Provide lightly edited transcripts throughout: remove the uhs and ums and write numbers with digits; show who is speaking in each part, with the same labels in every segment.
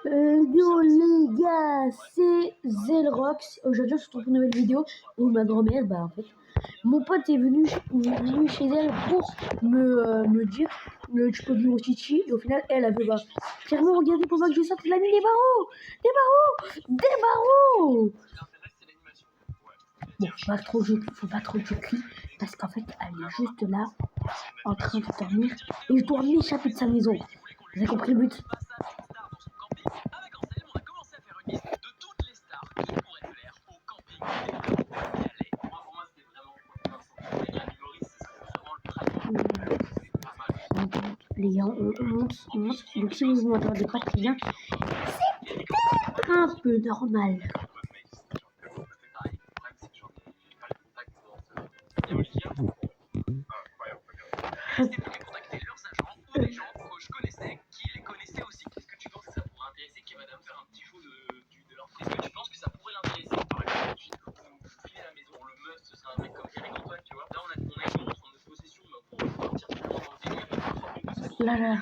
Speaker 1: Yo les gars, c'est Zelrox. Aujourd'hui, on se retrouve pour une nouvelle vidéo où ma grand-mère, en fait, mon pote est venu chez elle pour me dire tu peux venir au Chichi. Et au final, elle a fait clairement, regardez pour moi que je sorte, elle a mis des barreaux, des barreaux, des barreaux. Bon, faut pas trop que je crie parce qu'en fait, elle est juste là en train de dormir et je dois m'échapper de sa maison. Vous avez compris le but? Les gars, on monte. Donc si vous m'entendez pas très bien, c'est un peu normal. Là.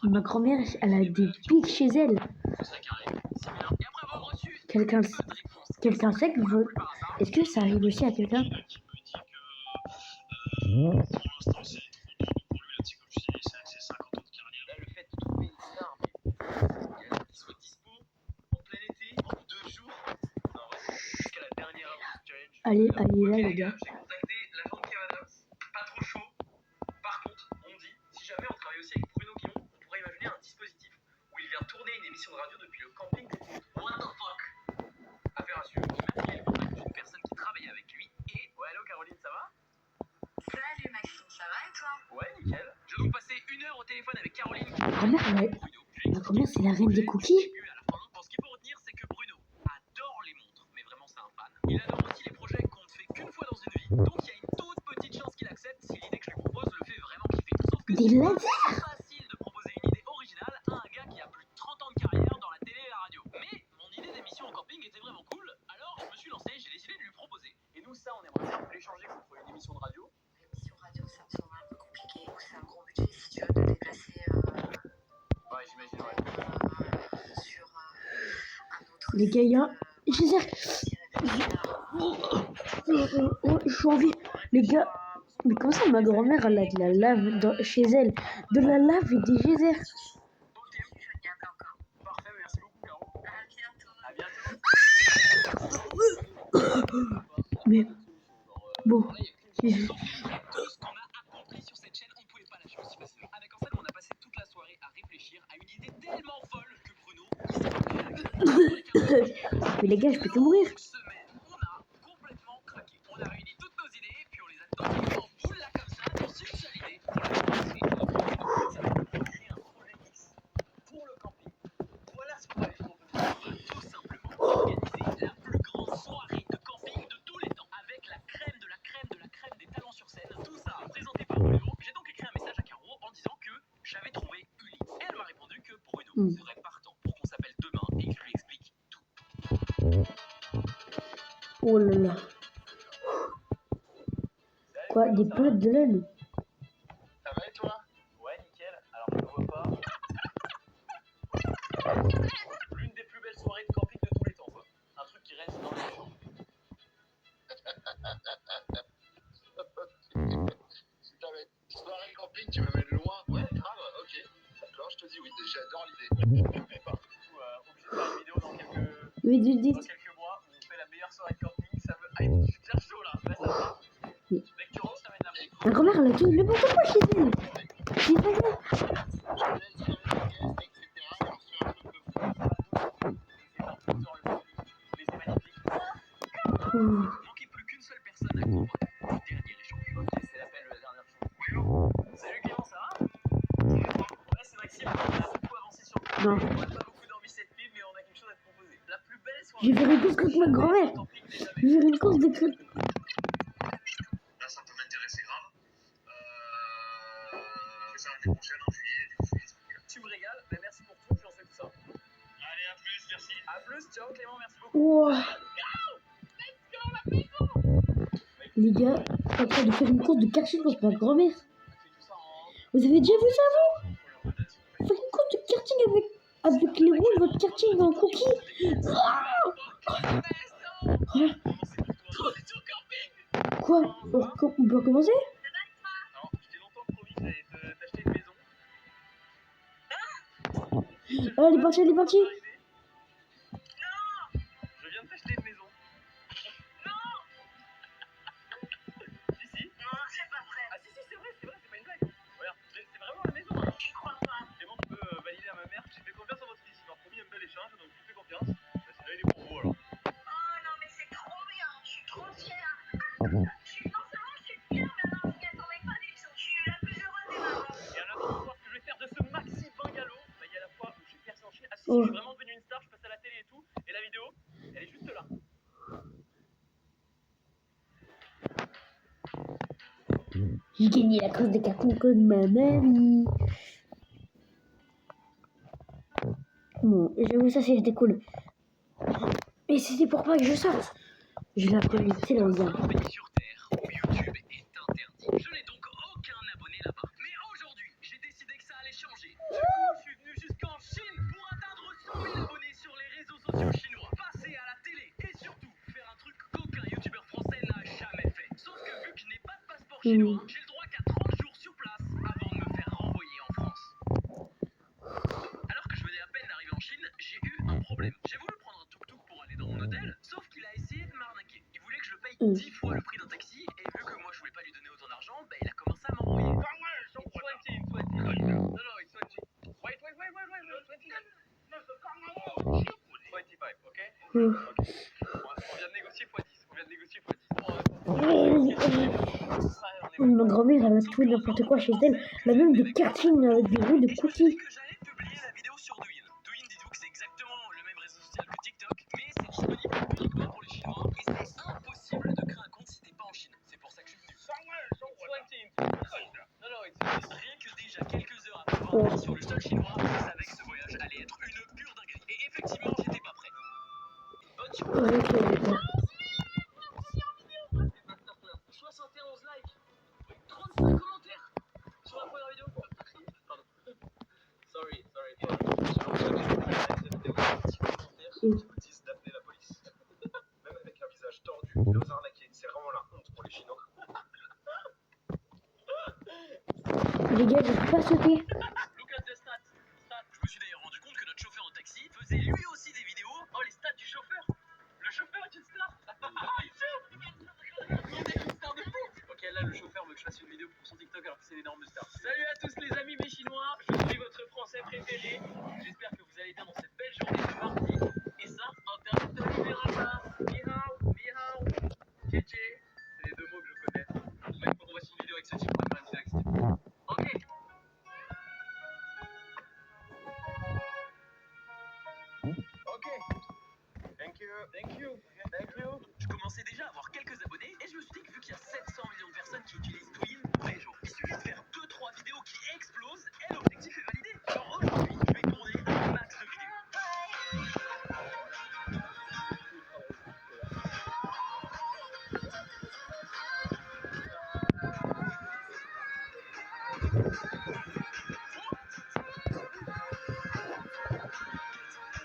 Speaker 1: Ma grand-mère, elle a des pics chez elle. Quelqu'un sait que veut. Est-ce que ça arrive aussi à quelqu'un? Allez là les gars.
Speaker 2: De radio depuis le camping des Ponts. What the fuck? Affaire à suivre. Il m'a dit une personne qui travaille avec lui et... Ouais, allô Caroline, ça va?
Speaker 3: Salut Maxime, ça va et toi?
Speaker 2: Ouais, nickel. Je dois passer 1 heure au téléphone avec Caroline.
Speaker 1: Ma grand-mère, c'est la reine des cookies.
Speaker 2: Ce qu'il faut retenir, c'est que Bruno adore les montres, mais vraiment c'est un fan. Il adore aussi les projets qu'on ne fait qu'une fois dans une vie. Donc il y a une toute petite chance qu'il accepte si l'idée que je lui propose le fait vraiment kiffer. Sauf que
Speaker 1: des lasers.
Speaker 2: Facile de proposer une idée originale à un gars qui a plus de 30 ans de carrière dans la télé et la radio. Mais mon idée d'émission en camping était vraiment cool, alors je me suis lancé, j'ai décidé de lui proposer. Et nous, ça, on aimerait bien l'échanger contre une émission de radio.
Speaker 3: L'émission radio, ça me semble un peu compliqué. C'est un gros budget si tu veux te déplacer.
Speaker 2: Ouais, j'imagine, ouais.
Speaker 3: Sur un autre.
Speaker 1: Les gars, je suis envie. Les gars, mais comment ça ma grand-mère elle a de la lave chez elle? De la lave et des geysers.
Speaker 2: Parfait, merci beaucoup, Caro.
Speaker 3: À bientôt.
Speaker 1: Mais bon.
Speaker 2: Tout ce qu'on a accompli sur cette chaîne, on pouvait pas lâcher aussi facilement. Avec en fait, on a passé toute la soirée à réfléchir à une idée tellement folle que Bruno, il s'est
Speaker 1: Mais les gars, je peux que mourir.
Speaker 2: on a complètement craqué. On a réuni toutes nos idées, puis on les a tombées en boule là comme ça, dans une seule idée. Créer un projet X pour le camping. Voilà ce qu'on va faire. Tout simplement organiser la plus grande soirée de camping de tous les temps, avec la crème de la crème de la crème des talents sur scène. Tout ça présenté par Bruno. J'ai donc écrit un message à Caro en disant que j'avais trouvé une idée. Elle m'a répondu que Bruno serait partant pour qu'on s'appelle demain et que je lui explique tout.
Speaker 1: Oh là là. Quoi, des pelotes de laine?
Speaker 2: Ça va et toi? Ouais, nickel. Alors je ne vois pas. L'une des plus belles soirées de camping de tous les temps, quoi. Un truc qui reste dans les champs.
Speaker 4: Soirée camping, tu m'amènes loin.
Speaker 2: Ouais, grave, ok.
Speaker 4: D'accord, je te dis oui, j'adore l'idée.
Speaker 2: Du coup, obligé de faire une vidéo dans quelques mois où on fait la meilleure soirée de camping. Ça veut. Ah, je suis bien chaud là. Là, ça va. Dès que tu rentres, je t'amène la musique.
Speaker 1: Ma grand-mère, elle a tout n'importe quoi chez elle. Chez elle.
Speaker 2: Il manquait plus qu'une seule personne à comprendre. Le dernier échange. Ok, c'est l'appel de la dernière chose. Salut Clément, ça va? Ouais, c'est Maxime. On a beaucoup avancé sur le
Speaker 1: Non.
Speaker 2: on n'a pas beaucoup dormi cette nuit, mais on a quelque chose à te proposer. La plus belle soirée.
Speaker 1: Je vais faire une course contre ma grand-mère. Je vais faire une course de crêpes.
Speaker 4: Là, ça peut m'intéresser grave. Ça l'année prochaine, en juillet.
Speaker 2: Tu me régales, mais merci pour tout, je lance tout ça.
Speaker 4: Allez, à plus, merci.
Speaker 2: A plus, ciao Clément, merci beaucoup.
Speaker 1: Wow. Les gars, je suis en train de faire une course de karting contre ma grand-mère. Vous avez déjà vu ça, vous? avec les rouges, votre karting en cookie. Ah quoi? On peut recommencer?
Speaker 2: Alors, je t'ai longtemps promis que j'allais t'acheter une maison.
Speaker 1: Ah, elle est partie, elle est partie.
Speaker 2: Je viens de t'acheter une maison. Si, si.
Speaker 3: Non, c'est pas vrai.
Speaker 2: Ah si, si, c'est vrai, c'est pas une blague. Regarde, c'est vraiment la maison. Hein.
Speaker 3: J'y crois pas.
Speaker 2: Clément, tu peux valider à ma mère. J'ai fait confiance en votre fils. Il m'a promis un bel échange, donc je lui fais confiance. Bah, celui-là, il est pour vous alors.
Speaker 3: Oh non, mais c'est trop bien. Je suis trop fière. Non seulement je suis fière, mais alors je m'y attendais pas du tout. Je suis la plus heureuse des mamans.
Speaker 2: Et en attendant de voir ce que je vais faire de ce maxi bungalow, bah, il y a la fois où j'ai percé en Chine. Ah si, si,
Speaker 1: Oh.
Speaker 2: je suis vraiment devenu une star, je passe à la télé et tout. Et la vidéo, elle est juste là.
Speaker 1: J'ai gagné la course des cartons comme ma mamie. Bon, j'avoue, ça c'était cool. Mais c'était pour pas que je sorte. Je l'ai c'est là, gars.
Speaker 2: Un pays sur Terre où YouTube est interdit. Je n'ai donc aucun abonné là-bas. Mais aujourd'hui, j'ai décidé que ça allait changer. Du coup, je suis venu jusqu'en Chine pour atteindre 100 000 abonnés sur les réseaux sociaux chinois. Passer à la télé et surtout faire un truc qu'aucun youtubeur français n'a jamais fait. Sauf que vu que je n'ai pas de passeport chinois, j'ai le droit qu'à 30 jours sur place avant de me faire renvoyer en France. Alors que je venais à peine d'arriver en Chine, j'ai eu un problème. J'ai voulu prendre un tuk-tuk pour aller dans mon hôtel, sauf qu'il a essayé de m'arnaquer. Il voulait que je le paye 10 fois le prix d'un taxi, et vu que moi je voulais pas lui donner autant d'argent, bah il a commencé à m'embrouiller. No, it's 20. Wait, 20. 25, ok? Ok. On vient de négocier x10.
Speaker 1: Ma grand-mère, elle a tout et n'importe quoi chez elle. Elle a même des kartings avec des roues de
Speaker 2: Et je me suis dit
Speaker 1: cookies.
Speaker 2: que j'allais publier la vidéo sur Douyin. Douyin, dites-vous que c'est exactement le même réseau social que TikTok, mais c'est disponible uniquement pour les Chinois et c'est impossible de créer un compte si t'es pas en Chine. C'est pour ça que je suis venu. Rien que déjà quelques heures après avoir appuyé sur le sol chinois, je savais que ce voyage allait être une pure dinguerie. Et effectivement, j'étais pas prêt. Bonne surprise.
Speaker 1: Ok, d'accord.
Speaker 2: 71 likes, 35 commentaires sur la première vidéo. Pardon. Sorry. Je vous dis d'appeler la police. Même avec un visage tordu, de nous arnaquer, c'est vraiment la honte pour les Chinois.
Speaker 1: Les gars, je peux pas sauter.
Speaker 2: Look at the stats. Je me suis d'ailleurs rendu compte que notre chauffeur de taxi faisait lui aussi des vidéos. Oh, les stats du chauffeur. Le chauffeur est une star. Il est une star de fou. Ok, là le chauffeur veut que je fasse une vidéo pour son TikTok alors que c'est une énorme star. Salut à tous les amis mes Chinois, je suis votre français préféré. J'espère que vous allez bien dans cette belle journée de mardi. Et ça, internet de libération. Ni hao, tché tché. C'est les deux mots que je connais. Même quand on voit une vidéo avec ce type, on va faire une vidéo avec ce type. Ok. Ok. Thank you. Je commençais déjà à avoir quelques abonnés et je me suis dit que vu qu'il y a 700 millions de personnes qui utilisent Douyin tous les jours, il suffit de faire 2-3 vidéos qui explosent et l'objectif est validé. Alors aujourd'hui, je vais tourner un max de vidéos.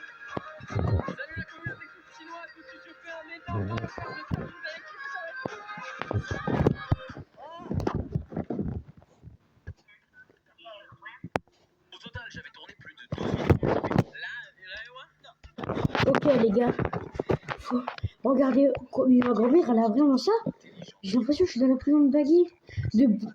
Speaker 2: Salut la communauté chinoise, tout de suite je fais un énorme recherche de vous allez kiffer ça. Au total, j'avais tourné plus de 12 vidéos. Là,
Speaker 1: Ok, les gars. Faut... Regardez, mais ma grand-mère, elle a vraiment ça. J'ai l'impression que je suis dans la prison de Baggy.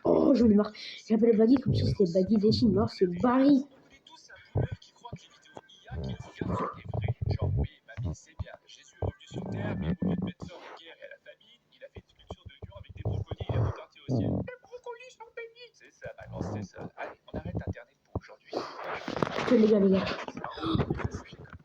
Speaker 1: Oh, j'en ai marre. J'appelle Baggy comme si c'était Baggy des Chines. Non, c'est Barry.
Speaker 2: vous connaissez tous un boomer qui croit que les vidéos IA qu'il regarde sont des vraies. Genre, oui, mamie, c'est bien. Jésus est revenu sur Terre, mais au lieu de mettre fin aux guerres et à la famine, il a fait une sculpture de dur avec des brocolis et reparti au ciel. Les brocolis sont bénis. C'est ça, maman, c'est ça. Allez, on arrête Internet pour aujourd'hui.
Speaker 1: Ok, les gars, les gars.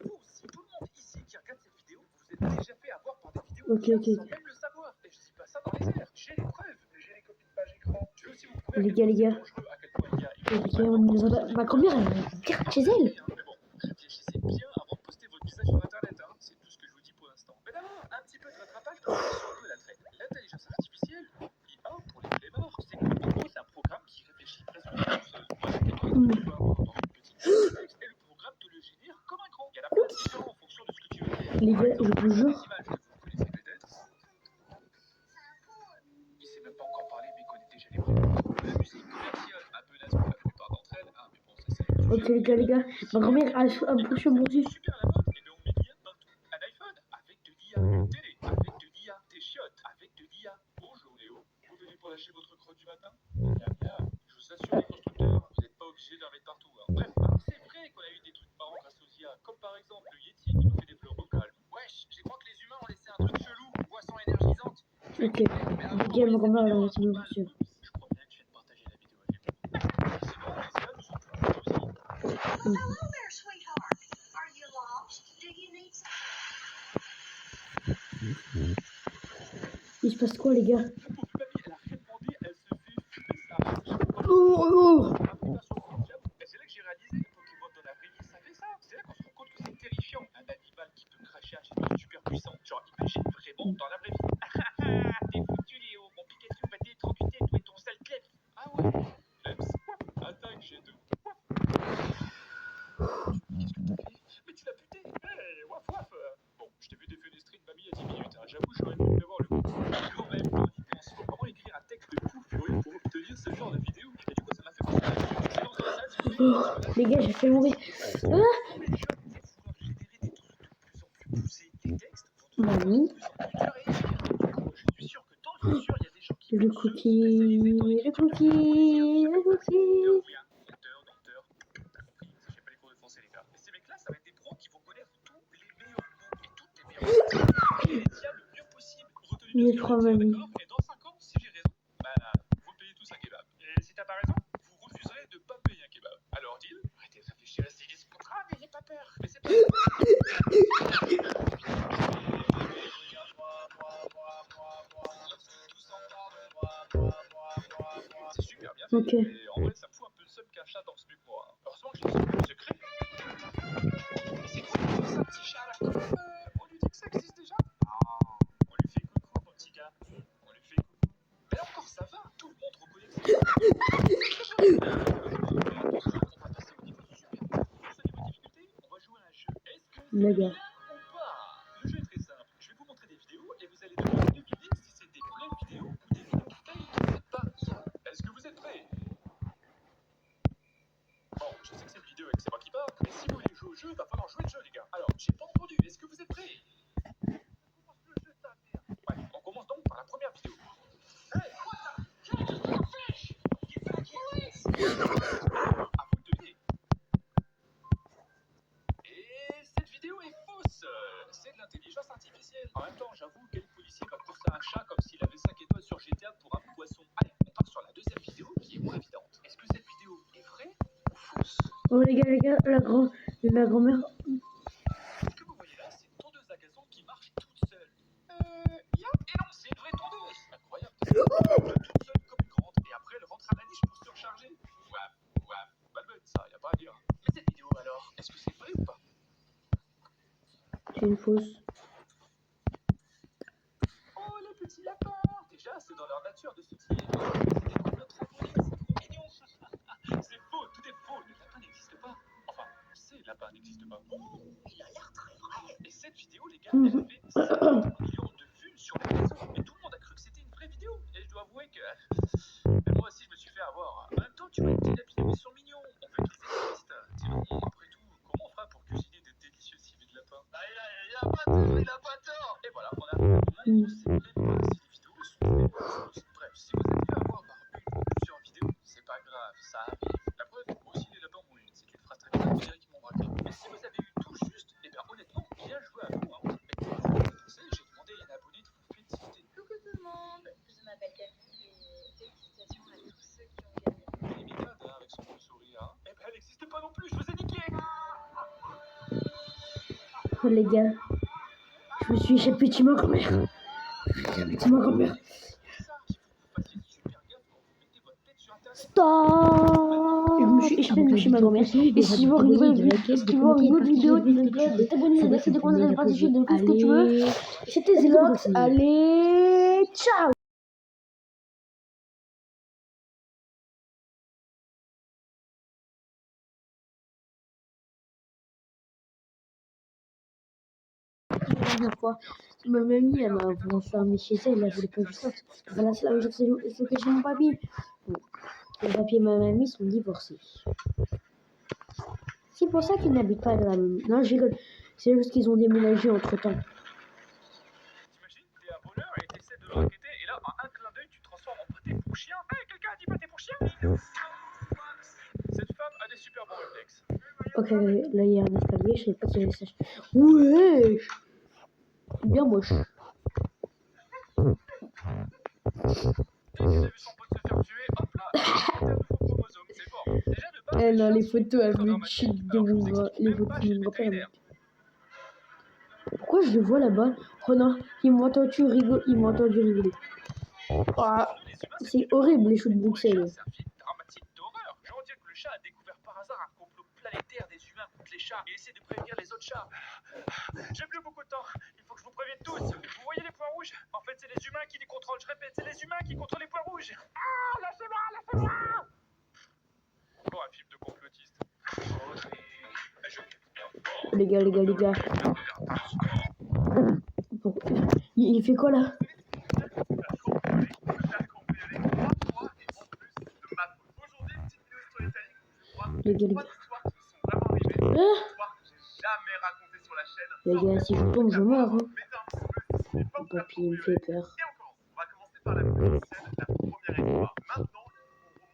Speaker 2: Vous aussi, tout le monde ici qui regarde cette vidéo, vous êtes déjà fait avoir par des vidéos
Speaker 1: Ok,
Speaker 2: IA
Speaker 1: ok.
Speaker 2: sans même le savoir. Et je dis pas ça dans les airs. J'ai les preuves. J'ai les copies de page écran. Je vais aussi vous prouver
Speaker 1: Les gars, les gars.
Speaker 2: dangereux à quel point il y a.
Speaker 1: Les gars, on nous a... Ma grand-mère, elle a une carte chez elle.
Speaker 2: Mais bon, réfléchissez bien avant de poster votre visage sur Internet, hein. C'est tout ce que je vous dis pour l'instant. Mais d'abord, un petit peu de rattrapage pour voir sur un peu la traîne. L'intelligence artificielle, IA pour les flemmards, c'est quoi? En gros, c'est un programme qui réfléchit presque tous. Voilà, quelqu'un peut avoir dans une petite texte. Et le programme
Speaker 1: Les gars, je vous jure.
Speaker 2: Les images que vous connaissez peut-être. Il sait même pas encore parler, mais il connaît déjà les prénoms. La musique commerciale, un peu naze pour la plupart d'entre elles, hein, mais bon, ça c'est un
Speaker 1: Ok
Speaker 2: sujet.
Speaker 1: les gars, ma grand-mère a un peu sur mon aussi.
Speaker 2: Super la mode, et ben on met de l'IA partout. Un iPhone avec de l'IA, une télé avec de l'IA, des chiottes avec de l'IA. Bonjour Léo, vous venez pour lâcher votre crotte du matin? Bien, bien. Je vous assure les constructeurs, vous n'êtes pas obligés d'en mettre partout. Hein. Bref, alors c'est vrai qu'on a eu des trucs marrants grâce aux IA, comme par exemple le Yeti qui nous fait des pleurs vocales. Wesh, j'ai crois que les humains ont laissé un truc chelou, boisson énergisante.
Speaker 1: Ok, les gars, ma grand-mère a reçu mon sûr.
Speaker 2: Je crois bien que je viens de partager la vidéo avec vous. Sinon, les IA nous ont tout aussi.
Speaker 3: Hello there, sweetheart. Are you lost? Do you need some?
Speaker 1: Il se passe quoi les gars?
Speaker 2: La pauvre mamie, elle a rien demandé, elle se fait fumer sa rage.
Speaker 1: Oh, oh.
Speaker 2: Et c'est là que j'ai réalisé que Pokémon dans la vraie vie, ça fait ça. C'est là qu'on se rend compte que c'est terrifiant. Un animal qui peut cracher un jet super puissant. Genre, imagine vraiment dans la vraie vie. T'es foutu, Léo. Mon Pikachu va t'électrocuter, toi et ton sale Klebs. Ah ouais, Klebs. Attaque G2. Qu'est-ce que t'as fait? Mais tu l'as buté. Hey, waf waf. Bon, je t'ai vu défenestrer une mamie à 10 minutes. Hein. J'avoue, j'aurais pu avoir le coup. Quand même, on y pense. Comment écrire un texte de fou furieux pour obtenir ce genre de vidéo? Et du coup, ça m'a fait penser à une séance de salle, si vous voulez.
Speaker 1: Les gars, j'ai fait mourir. Ah,
Speaker 2: Pour les jeunes, il va falloir générer des trucs de plus en plus poussés. Les textes vont devenir
Speaker 1: mamie,
Speaker 2: de plus en plus durs et écrire. Je suis sûr que dans le futur, il y a des gens qui
Speaker 1: le
Speaker 2: vont se
Speaker 1: cookie,
Speaker 2: spécialiser dans
Speaker 1: le
Speaker 2: l'écriture de
Speaker 1: cookie,
Speaker 2: poésie.
Speaker 1: le cookie.
Speaker 2: Docteur, t'as compris, j'ai pas les cours de français, les gars. Et ces mecs-là, ça va être des pros qui vont connaître tous les meilleurs mots et toutes les meilleures phrases. Et les dire le mieux possible. Retenez bien ce que je
Speaker 1: trois
Speaker 2: veux dire,
Speaker 1: mamies.
Speaker 2: d'accord? Et dans 5 ans, si j'ai raison, bah, vous me payez tous un kebab. Et si t'as pas raison, vous refuserez de pas me payer un kebab. Alors, deal? Arrêtez de réfléchir à signer ce contrat, n'ayez pas peur. Mais c'est pas c'est super bien fait.
Speaker 1: Ok.
Speaker 2: Et en vrai, ça me fout un peu le seum qu'un chat danse mieux que moi. Hein. Heureusement que j'ai des secrets. Mais c'est quoi ça, un petit chat là? On lui dit que ça existe déjà? Ah, on lui fait coucou, mon petit gars. On lui fait coucou. Mais encore, ça va. Tout le monde reconnaît que c'est on va passer au niveau super. Pour ce niveau de difficulté, on va jouer à un jeu. Est-ce que c'est
Speaker 1: Les
Speaker 2: bien
Speaker 1: gars.
Speaker 2: ou pas? Le jeu est très simple. Je vais vous montrer des vidéos et vous allez devoir deviner si c'est des vraies vidéos ou des vidéos faites par IA. Est-ce que vous êtes prêts? Bon, je sais que c'est une vidéo et que c'est moi qui parle, mais si vous voulez jouer au jeu, il va falloir jouer le jeu, les gars. Alors, j'ai pas entendu. Est-ce que vous êtes prêts? Ouais, on commence donc par la première vidéo. Hey, what the? Fish! Get back here! À vous de deviner. Et cette vidéo est fausse. C'est de l'intelligence artificielle. En même temps, j'avoue, quel policier va courser un chat comme s'il avait 5 étoiles sur GTA pour un poisson? Allez, on part sur la deuxième vidéo qui est moins évidente. Est-ce que cette vidéo est vraie ou fausse?
Speaker 1: Oh les gars, la grand-mère.
Speaker 2: Ce que vous voyez là, c'est une tondeuse à gazon qui marche toute seule. Et non, c'est une vraie tondeuse. Incroyable. Toute seule comme une grande. Et après, elle rentre à la niche pour se recharger. Waf, malbête, ça, y a pas à dire. Mais cette vidéo alors, est-ce que c'est vrai ou pas?
Speaker 1: C'est une fausse.
Speaker 2: Oh, les petits lapins. Déjà, c'est dans leur nature de se fier. C'est des copains trop polis, c'est trop mignon. C'est faux, tout est faux. Les lapins n'existent pas. Enfin, ces lapins n'existent pas. Oh, il a l'air très vrai. Et cette vidéo, les gars, elle a fait 50 millions de vues sur les réseaux. Et tout le monde a cru que c'était une vraie vidéo. Et je dois avouer que moi aussi, je me suis fait avoir. En même temps, tu vois, les petits lapins, ils sont mignons. On veut qu'ils existent. Sinon, après tout, comment on fera pour cuisiner des délicieux civets de lapin? Ah, il a pas tort, il a pas tort. Et voilà, on a un moment où on sait même pas si les vidéos sont vraies ou fausses. Bref, si vous êtes fait avoir par une ou plusieurs vidéos, c'est pas grave, ça arrive. La preuve, moi aussi les lapins m'ont eu. C'est une phrase très bien, on dirait qu'ils m'ont braqué. Mais si vous avez eu tout juste, et bien honnêtement, bien joué à vous. Hein. Et pour vous récompenser, j'ai demandé à un abonné de vous féliciter.
Speaker 3: Coucou tout le monde, je m'appelle Camille et félicitations à tous ceux qui ont gagné.
Speaker 2: Elle est mignonne, hein, avec son beau sourire. Hein. Eh ben elle n'existe pas non plus, je vous ai niqué.
Speaker 1: Oh les gars. Je me suis échappé de ma grand-mère. Échappé de ma grand-mère.
Speaker 2: Ça, il faut que vous fassiez super gaffe quand vous mettez votre tête sur internet.
Speaker 1: Stop. Je me suis échappé de chez ma grand-mère. Et si tu veux voir une nouvelle vidéo, si tu veux voir une autre vidéo, de t'abonner, de laisser des commentaires, de partager, de faire ce que tu veux. C'était Zelox. Allez, ciao. La dernière fois, ma mamie, elle m'a enfermé chez elle, elle voulait pas que je sorte. Voilà, c'est la même chose que chez mon papy. Bon, mon papy et ma mamie sont divorcés. C'est pour ça qu'ils n'habitent pas dans la même... Non, je rigole. C'est juste qu'ils ont déménagé entre-temps.
Speaker 2: T'imagines, t'es un voleur et t'essaies de l'enquêter, et là, en un clin d'œil, tu te transformes en pâté pour chien. Hey, quelqu'un a dit pâté pour chien? Cette femme a des super bons réflexes.
Speaker 1: Ok, là, il y a un escalier, je sais pas si j'ai ça. Ouais, bien moche.
Speaker 2: Dès qu'elle a vu son pote se faire tuer, hop là, elle a un nouveau chromosome, c'est fort. Déjà, de base,
Speaker 1: Eh
Speaker 2: les
Speaker 1: non,
Speaker 2: chiens
Speaker 1: les
Speaker 2: sont
Speaker 1: photos, elles
Speaker 2: ultra
Speaker 1: me
Speaker 2: dramatiques.
Speaker 1: cheat de
Speaker 2: Alors, je
Speaker 1: mon
Speaker 2: vous
Speaker 1: gars.
Speaker 2: explique
Speaker 1: Les
Speaker 2: même
Speaker 1: photos
Speaker 2: pas
Speaker 1: de
Speaker 2: chez
Speaker 1: mon
Speaker 2: le
Speaker 1: grand-père.
Speaker 2: vétérinaire.
Speaker 1: Pourquoi je le vois là-bas? Renard, il m'a entendu rigoler. Il m'a entendu rigoler. Ah,
Speaker 2: Pour nous, les humains,
Speaker 1: c'est horrible les choux de
Speaker 2: pour les chiens,
Speaker 1: Bruxelles.
Speaker 2: c'est un film dramatique d'horreur. Genre dire que le chat a découvert par hasard un complot planétaire des humains contre les chats et essaie de prévenir les autres chats. J'ai plus beaucoup de temps. Il faut que je vous prévienne tous. Vous voyez les points rouges? En fait, c'est les humains qui les contrôlent. Je répète, c'est les humains qui contrôlent les points rouges. Ah, lâchez-moi, lâchez-moi! Encore un film de complotiste.
Speaker 1: Les gars. Pourquoi il fait quoi là? Les gars. Les gars, si je tombe, je meurs. Hein. Mon papy il me fait peur.
Speaker 2: On va commencer par la plus ancienne, la première histoire. Maintenant,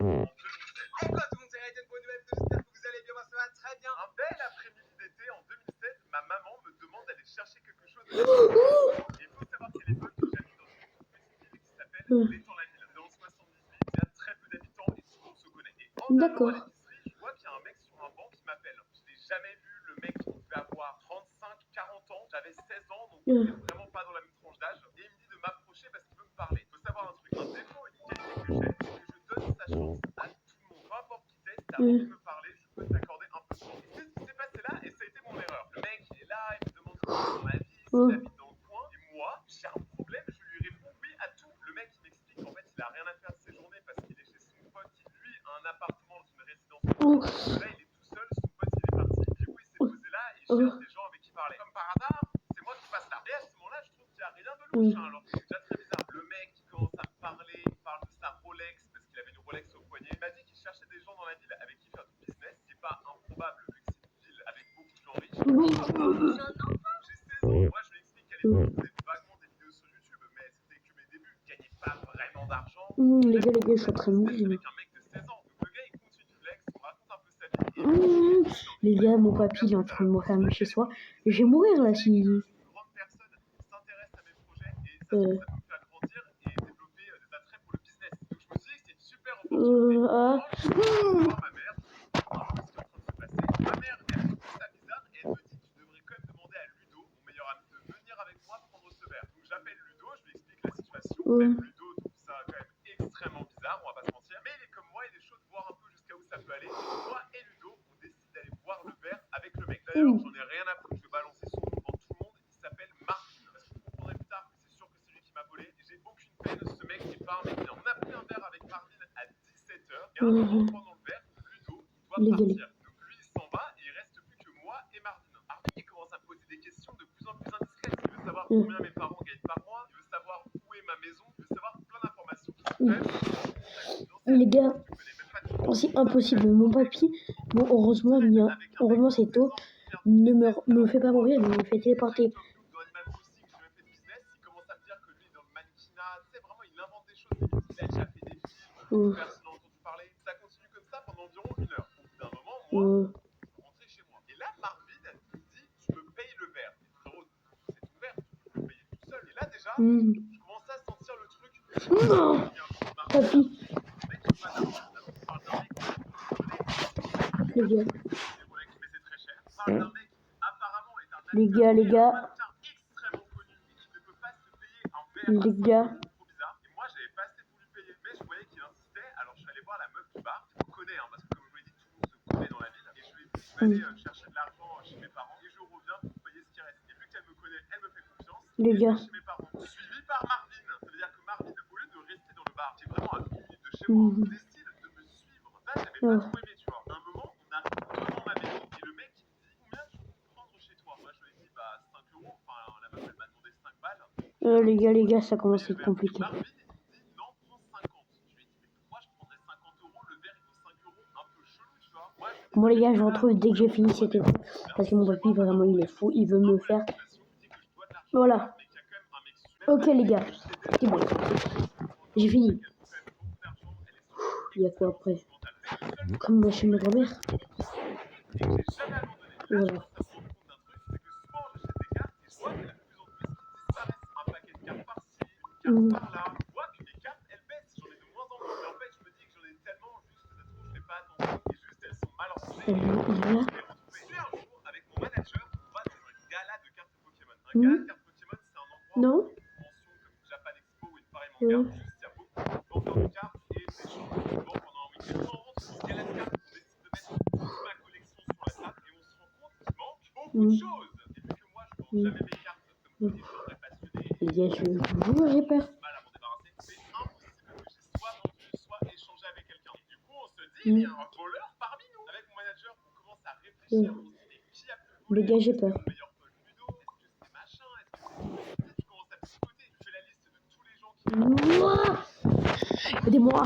Speaker 2: on remonte en 2007.
Speaker 5: Hey quoi, tout le monde, c'est Raiden Bonne Nouvelle, j'espère que vous allez bien, moi ça va très bien.
Speaker 2: Un bel après-midi d'été en 2007, ma maman me demande d'aller chercher quelque chose. Et il faut savoir qu'à l'époque, j'habite dans une toute petite ville qui s'appelle L'étang-la-Ville. Dans le 78, il y a très peu d'habitants et tout le monde se connaît. Et en allant à l'épicerie, je vois qu'il y a un mec sur un banc qui m'appelle. Je l'ai jamais vu, le mec il devait avoir 35-40 ans. J'avais 16 ans, donc on était vraiment pas dans la même tranche d'âge. Et il me dit de m'approcher parce qu'il veut me parler. Il faut savoir un truc, un défaut et une qualité que j'ai, c'est que je donne sa chance à tout le monde. Peu importe qui t'es, si t'as envie de me parler, je peux t'accorder un peu de temps. Et c'est ce qui s'est passé là, et ça a été mon erreur. Le mec, il est là, il me demande son avis, s'il habite dans le coin. Et moi, j'ai un problème, je lui réponds oui à tout. Le mec, il m'explique qu'en fait, il a rien à faire de ses journées parce qu'il est chez son pote qui, lui, a un appartement dans une résidence. Là, il est tout seul, son pote, il est parti. Du coup, il s'est posé là et il cherche des gens avec qui parler. Comme par hasard, c'est moi qui passe là. Et à ce moment-là, je trouve qu'il n'y a rien de louche, hein, alors que c'est déjà très bizarre. Le mec, il commence à me parler, il parle de sa Rolex, parce qu'il avait une Rolex au poignet. Il m'a dit qu'il cherchait des gens dans la ville avec qui faire du business. C'est pas improbable vu que c'est une ville avec beaucoup de gens riches. J'ai 16 ans. Moi, je lui explique qu'à l'époque, je faisais vaguement des vidéos sur YouTube, mais c'était que mes débuts. Je gagnais pas vraiment d'argent.
Speaker 1: Les gars, je suis en train de mourir.
Speaker 2: Avec un mec de 16 ans. Donc le gars, il continue de flex, il me raconte un peu sa vie.
Speaker 1: Les gars, mon papy il est en train de m'enfermer chez soi. Je vais mourir là si.
Speaker 2: Une grande personne s'intéresse à mes projets et ça peut me faire grandir et développer des attraits pour le business. Donc je me suis dit que c'était une super opportunité. Ma mère, ce qui est en train de se passer. Ma mère, elle trouve ça bizarre et elle me dit tu devrais quand même demander à Ludo, mon meilleur ami, de venir avec moi prendre ce verre. Donc j'appelle Ludo, je lui explique la situation. Même Ludo trouve ça quand même extrêmement bizarre, on va pas se mentir. Mais il est comme moi, il est chaud de voir un peu jusqu'à où ça peut aller. Moi et Ludo, on décide d'aller boire le verre avec le mec. D'ailleurs, j'en ai rien à foutre, je vais balancer son nom devant tout le monde. Il s'appelle Martin. Parce que vous comprendrez plus tard que c'est sûr que c'est lui qui m'a volé. Et j'ai aucune peine, ce mec n'est pas un mec bien. On a pris un verre avec Martin à 17h. Et un moment pendant le verre, Ludo, il doit partir. Donc lui, il s'en va et il reste plus que moi et Martin. Martin, il commence à me poser des questions de plus en plus indiscrètes. Il veut savoir combien mes parents gagnent par mois. Il veut savoir où est ma maison. Il veut savoir plein d'informations qui sont quand même
Speaker 1: Les gars, c'est impossible. Mon papy, bon, heureusement c'est tôt, ne me fait pas mourir, mais me fait téléporter.
Speaker 2: dans Animal Crossing, j'ai même fait de business, il commence à me dire que lui est dans le mannequinat, tu sais, vraiment, il invente des choses, il a déjà fait des films, personne n'a entendu parler. Ça continue comme ça pendant environ 1 heure. Au bout d'un moment, moi, je peux rentrer chez moi. Et là, Marvin me dit, tu me payes le verre. Et frérot, c'est ton verre, tu peux le payer tout seul. Et là, déjà, je commence à sentir le truc.
Speaker 1: Non, papy. Les gars. Les gars. Les gars.
Speaker 2: Et moi, j'avais pas assez pour lui payer. Mais je voyais qu'il insistait. Alors, je suis allé voir la meuf du bar. Je me connais, hein, parce que comme je vous l'ai dit, tout le monde se connaît dans la ville. Et je lui ai dit, je vais aller chercher de l'argent chez mes parents. Et je reviens pour payer ce qui reste. Et vu qu'elle me connaît, elle me fait confiance.
Speaker 1: Les gars.
Speaker 2: Chez mes parents. Suivi par Marvin. Ça veut dire que Marvin, au lieu de rester dans le bar, qui est vraiment à 1 minute de chez moi, décide de me suivre. Ça, j'avais pas trop aimé, tu vois. À un moment, on arrive devant ma maison. Et le mec, il me dit, combien tu peux prendre chez toi?
Speaker 5: moi je lui ai dit, bah 5 euros. Enfin, la meuf elle m'a demandé 5 balles.
Speaker 1: Les gars, ça commence à être compliqué.
Speaker 5: Marvin, il me dit, non, prends 50. Je lui ai dit, mais pourquoi je prendrais 50 euros? Le verre il vaut 5 euros. Un peu chelou, tu vois. Moi, je lui ai dit,
Speaker 1: Bon, les gars, je vous retrouve dès que j'ai fini cette épreuve. Parce que mon papy, vraiment, il est fou. Il veut me faire. Voilà. Ok, les gars. C'est bon. J'ai fini. Il y a quoi après? Comme chez ma grand-mère. Voilà. Mhm. Voilà. Mhm. Non. Les gars, je vous jure, j'ai peur. Les gars, j'ai peur. Aidez-moi.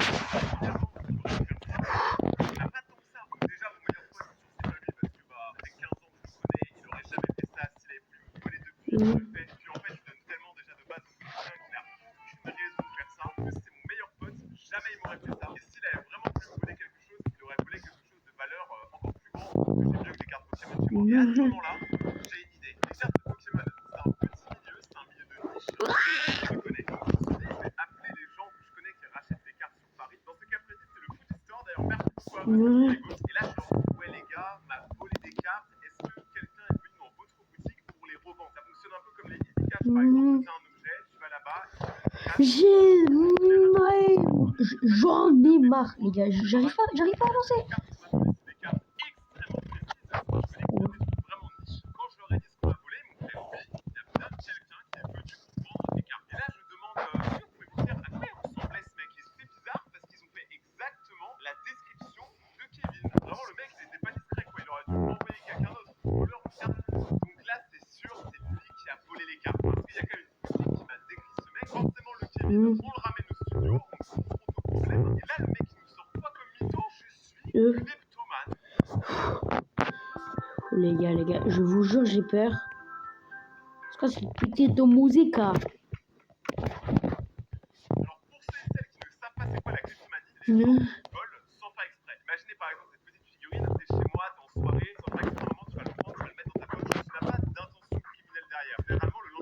Speaker 1: J'en ai marre, les gars. J'arrive pas à avancer. Les gars, je vous jure, j'ai peur. C'est quoi cette putain de musique?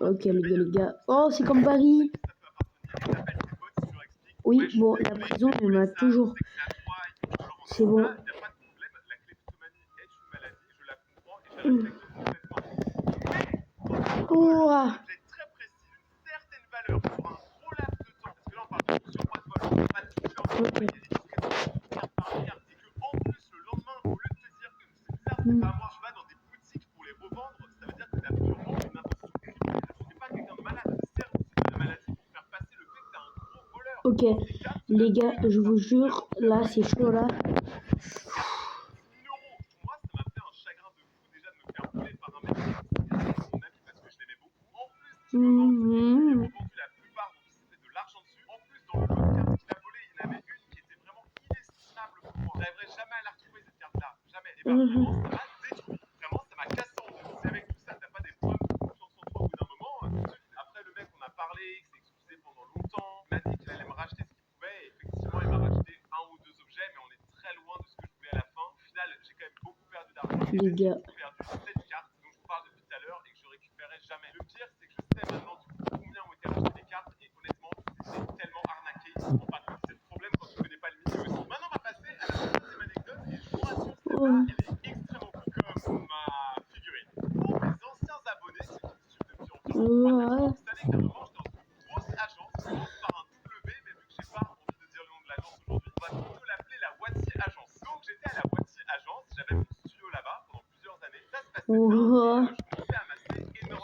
Speaker 1: Ok, les gars. Oh, c'est comme Paris. Oui, bon, la prison, elle m'a toujours. C'est bon. Oh. Okay. Ok, les gars, je vous jure, là, c'est chaud, là. Les gars.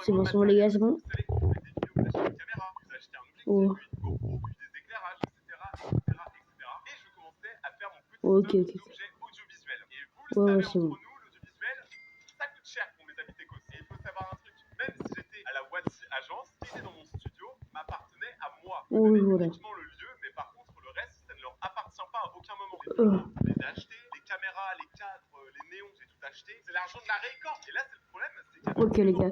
Speaker 1: C'est bon, les gars, c'est bon. Oh. Ok. Ouais, c'est bon. Oui, voilà.
Speaker 5: uniquement le lieu, mais par contre, le reste, ça ne leur appartient pas à aucun moment. Les bureaux, je les ai achetés, les caméras, les cadres, les néons, j'ai tout acheté. C'est l'argent de la Raycor. Et là, c'est le problème, c'est qu'il y a
Speaker 1: Ok, les gars,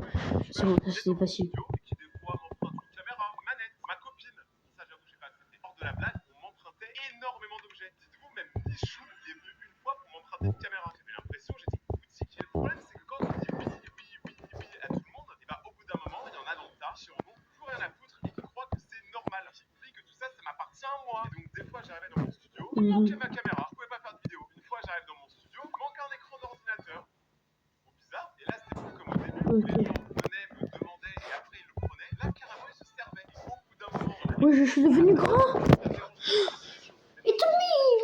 Speaker 1: c'est bon, c'est facile.
Speaker 5: et qui des fois m'empruntent une caméra, une manette, ma copine. Bon, ça, j'avoue, j'ai pas accepté. Hors de la blague, on m'empruntait énormément d'objets. Dites-vous, même Michou est venu une fois pour m'emprunter une caméra. J'avais l'impression, j'étais boutique. Et le problème, c'est que quand on dit oui, oui, oui, oui à tout le monde, et bah, au bout d'un moment, il y en a dans le tas qui en ont plus rien à foutre et qui croient que c'est normal. Qui oublient que tout ça, ça m'appartient à moi. Et donc, des fois, j'arrivais dans mon studio, il manquait ma caméra, je pouvais pas faire de vidéo. Une fois, j'arrive dans mon studio, il manque un écran d'ordinateur. Trop bizarre. Et là, c'était plus comme au début où les gens venaient, me demandaient et après ils le prenaient. Là, carrément, ils se servaient. Et au bout d'un moment,
Speaker 1: Oui, je suis devenu grand.
Speaker 5: ça dérangeait pas les choses. Mais
Speaker 1: It's me,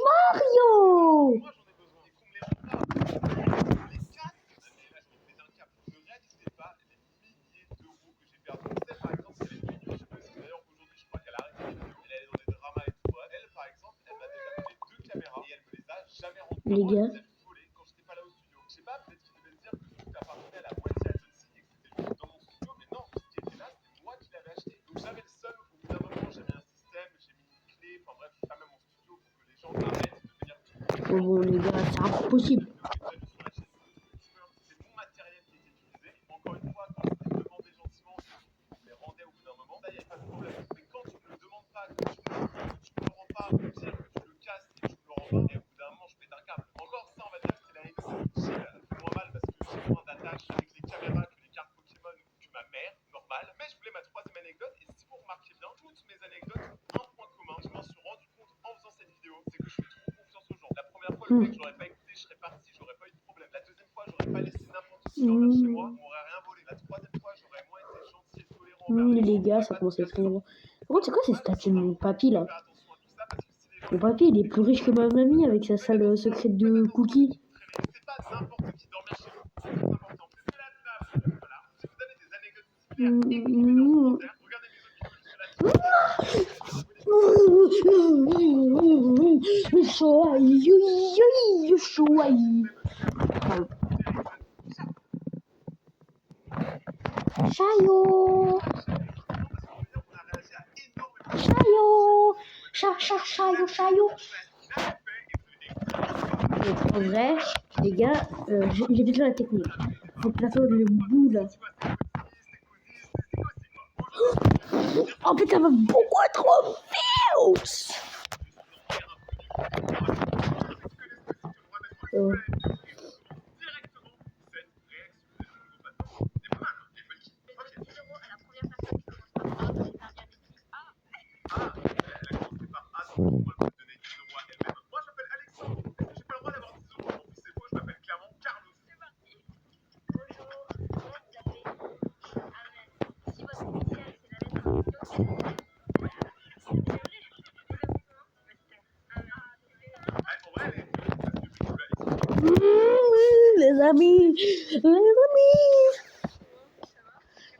Speaker 1: Mario.
Speaker 5: moi, j'en ai besoin. Et qu'on me les rende pas. Les casques, mais là, j'en pète un câble. Ne réalisez pas les milliers d'euros que j'ai perdus. Tu sais, par exemple, il y avait une youtubeuse. D'ailleurs, aujourd'hui, je crois qu'elle a arrêté les vidéos. Elle est dans des dramas et tout. Bref, elle, par exemple, elle m'a déjà volé 2 caméras et elle me les a jamais rendues.
Speaker 1: Les
Speaker 5: Moi,
Speaker 1: gars.
Speaker 5: elle les a volées quand j'étais pas là au studio. Je sais pas, peut-être qu'il devait se dire que tout appartenait à la moitié à John Cena et que c'était juste dans mon studio. Mais non, tout ce qui était là, c'est moi qui l'avais acheté. Donc j'avais le seum. Au bout d'un moment, j'ai mis un système, j'ai mis une clé. Enfin bref, j'ai fermé mon studio pour que les gens arrêtent de venir tout.
Speaker 1: Oh, bon, les gars, c'est impossible.
Speaker 5: C'est mon matériel qui était utilisé. Encore une fois, quand je te demandais gentiment, je me les rendais au bout d'un moment. Là, il n'y avait pas de problème. Mais quand tu me le demandes pas, que tu me le rends pas, ou dire que tu le casses et que tu me le rends pas, et au bout d'un moment, je pète un câble. Encore ça, on va dire que c'est l'anecdote qui fait moins mal parce que j'ai moins d'attache avec les caméras que les cartes Pokémon ou que ma mère, normal. Mais je voulais ma troisième anecdote, et si vous remarquez bien, toutes mes anecdotes ont un point commun. Je m'en suis rendu compte en faisant cette vidéo, c'est que je fais trop confiance aux gens. La première fois, le mec, je l'aurais pas écouté, je serais parti, j'aurais pas eu de problème. La deuxième fois, j'aurais pas laissé n'importe qui dormir chez moi, on m'aurait rien volé. La troisième fois, j'aurais moins été gentil et tolérant envers
Speaker 1: Les
Speaker 5: gens.
Speaker 1: gars, ça commence à être énervant. Par contre, c'est quoi ces statues de mon papy là?
Speaker 5: Faire attention à tout ça parce que si les gens
Speaker 1: Mon papy, il est plus riche que ma mamie avec sa salle secrète de cookies.
Speaker 5: c'est pas n'importe qui dormir chez vous. C'est très important. C'est de la table. Voilà. Si vous avez des anecdotes similaires, écrivez-les en commentaire. Regardez mes autres vidéos jusque là-dessus.
Speaker 1: Chaillot, chaillot, chaillot, chaillot. En vrai, les gars, j'ai besoin de la technique. Faut que la sorte le bout là. En fait, ça va beaucoup trop vite.
Speaker 5: Moi, j'appelle Alexandre. Est-ce que j'ai pas le droit d'avoir 10 euros? En plus, c'est faux, je m'appelle clairement Carlos.
Speaker 3: C'est parti. Bonjour, comment vous appelez? Ahmed. Si votre initiale c'est la lettre O, c'est vrai. Vous l'appelez comment?
Speaker 5: En vrai,
Speaker 1: Les amis, les amis.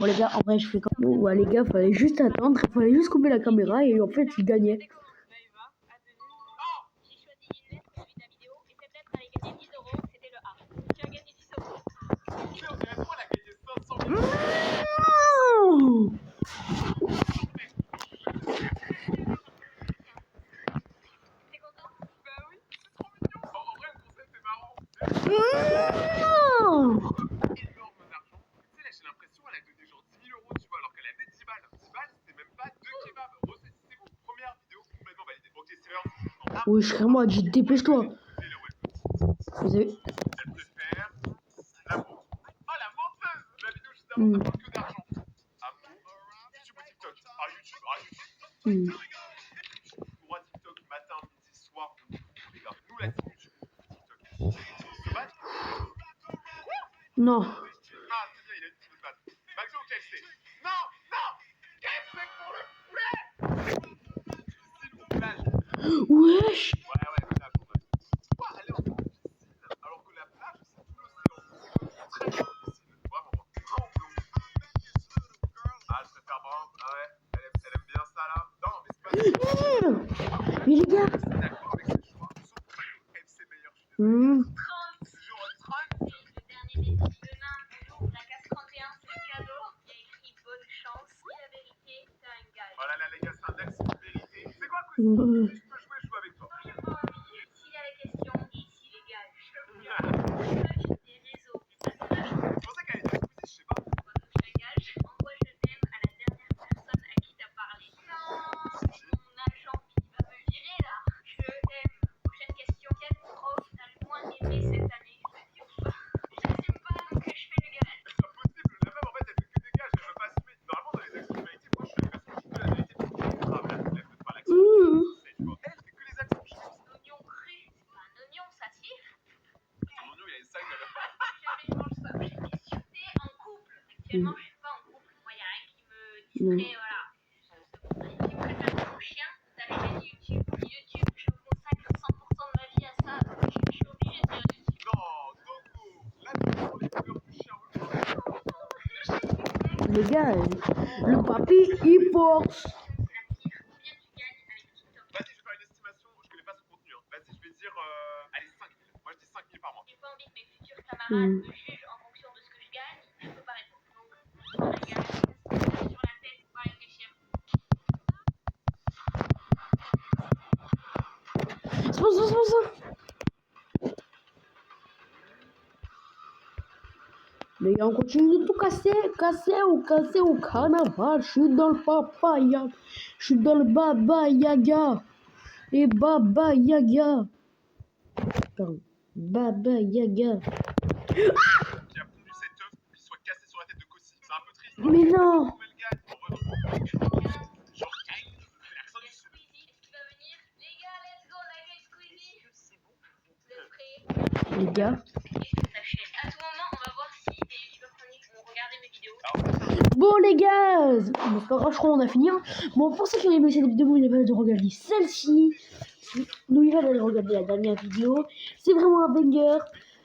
Speaker 1: Bon les gars, en vrai je fais comme ouais, les gars, fallait juste attendre, fallait juste couper la caméra et en fait je gagnais.
Speaker 3: J'ai choisi une lettre suite à vidéo et cette lettre allait gagner 10 euros, c'était le A. Qui a gagné 10 euros?
Speaker 5: tu sais, on dirait trop, elle a gagné 500 000
Speaker 3: T'es content?
Speaker 5: Bah oui, c'est trop mignon. En vrai, le concept est marrant. Énorme d'argent. Tu sais, là, j'ai l'impression qu'elle a donné genre 10 000 euros, tu vois, alors qu'elle avait 10 balles. 10 balles, c'est même pas 2 kebabs. Ressaisissez-vous. Première vidéo complètement validée. Ok, c'est l'heure.
Speaker 1: Oui, je serais moi, dit dépêche-toi. Vous avez...
Speaker 5: Elle préfère la vente. Oh, la menteuse. La vidéo juste avant, ça parle que d'argent. Amour, YouTube ou TikTok? Ah, YouTube. Pour TikTok, matin, midi, soir, on est fous, les gars. Nous, la team YouTube, on est fous TikTok. Se battre?
Speaker 1: Non.
Speaker 5: Ah, c'est bien, il a dit qu'il veut se battre. Maxo ou KFC? Non, non. KFC pour le poulet. Piscine ou plage?
Speaker 1: Wesh.
Speaker 5: Ouais, plage, en fait. Pourquoi aller en piscine alors que la plage, c'est tout l'océan? C'est très bien, piscine. Vraiment, brun ou blond? Ah, je préfère brun. Ah ouais, elle aime bien ça, là. Non, mais c'est pas...
Speaker 1: Mais les gars.
Speaker 5: Je suis d'accord avec ce choix. Sauf pour KFC meilleur, je suis désolé.
Speaker 3: 30.
Speaker 5: Toujours 30.
Speaker 3: C'est le dernier défi. Demain, on ouvre la case 31, c'est le cadeau. Il y a écrit bonne chance. Et la vérité, t'as un gage.
Speaker 5: Oh là là, les gars, c'est un Dax. Si je peux jouer avec toi.
Speaker 3: Quand j'ai pas envie, s'il y a la question, ici les gars, je des réseaux, des passages,
Speaker 5: Je pensais qu'elle était Squeezie, je sais pas.
Speaker 3: je gage, envoie je t'aime à la dernière personne à qui t'as parlé. Non, c'est mon agent qui va me virer là. Je t'aime. Prochaine question. Quel prof t'as le moins aimé cette année? Je sais pas, donc je fais le gars.
Speaker 5: C'est pas possible, la meuf en fait elle fait que des gages, elle veut pas assumer. Normalement dans les actions de vérité, moi je suis la personne qui dit la vérité. Ah mais là, elle fait pas l'action. Tu vois. Elle fait que les actions, je sais pas.
Speaker 3: Oignon cru, c'est pas un oignon, ça tire.
Speaker 5: Ton oignon il a une sagne là.
Speaker 3: Si jamais je mange ça. Prochaine question. T'es en couple. Actuellement, je suis pas en couple. Moi, y a rien qui me distrait, voilà. Tu préfères ton chien ou ta chaîne YouTube? YouTube, je consacre 100% de ma vie à ça. Donc je suis obligée de dire YouTube.
Speaker 5: Non, Dogo, là tu prends les couleurs du chien rouge.
Speaker 1: Les gars, le papy, il force.
Speaker 3: C'est la pire. Combien tu gagnes avec TikTok?
Speaker 5: Vas-y, je vais faire une estimation, je connais pas son contenu. Hein. Vas-y, je vais dire, allez, 5 000. Moi je dis 5 000 par mois.
Speaker 3: J'ai pas envie que mes futurs camarades me jugent en fonction de ce que je gagne. Je peux pas répondre. Donc, les gars, sur la tête, faut pas réfléchir.
Speaker 1: C'est pour ça. Les gars, on continue de tout casser au carnaval. Je suis dans le papaya. Je suis dans le baba yaga. Et baba yaga. Pardon. Baba yaga.
Speaker 5: Qui a pondu cet œuf pour qu'il soit cassé sur la tête de Kossi. C'est un peu triste.
Speaker 1: Mais non.
Speaker 5: Nouvelle gagne. En vrai, genre, personne
Speaker 3: Il y a
Speaker 5: ne
Speaker 3: Squeezie, est-ce qu'il va venir? Les gars, let's go, la gueule Squeezie. C'est bon. Vous êtes prêts?
Speaker 1: Les gars.
Speaker 3: À tout moment, on va voir si des youtubeurs chroniques vont regarder mes vidéos.
Speaker 1: Bon les gars, bon, c'est pas grave, je crois qu'on a fini. Hein. Bon, pour ceux qui ont aimé cette vidéo, n'oubliez pas de regarder celle-ci. N'oubliez pas de regarder la dernière vidéo. C'est vraiment un banger.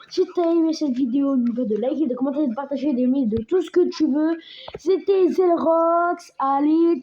Speaker 1: Si t'as aimé cette vidéo, n'oublie pas de liker, de commenter, de partager, d'aimer, de tout ce que tu veux. C'était Zelrox. Allez,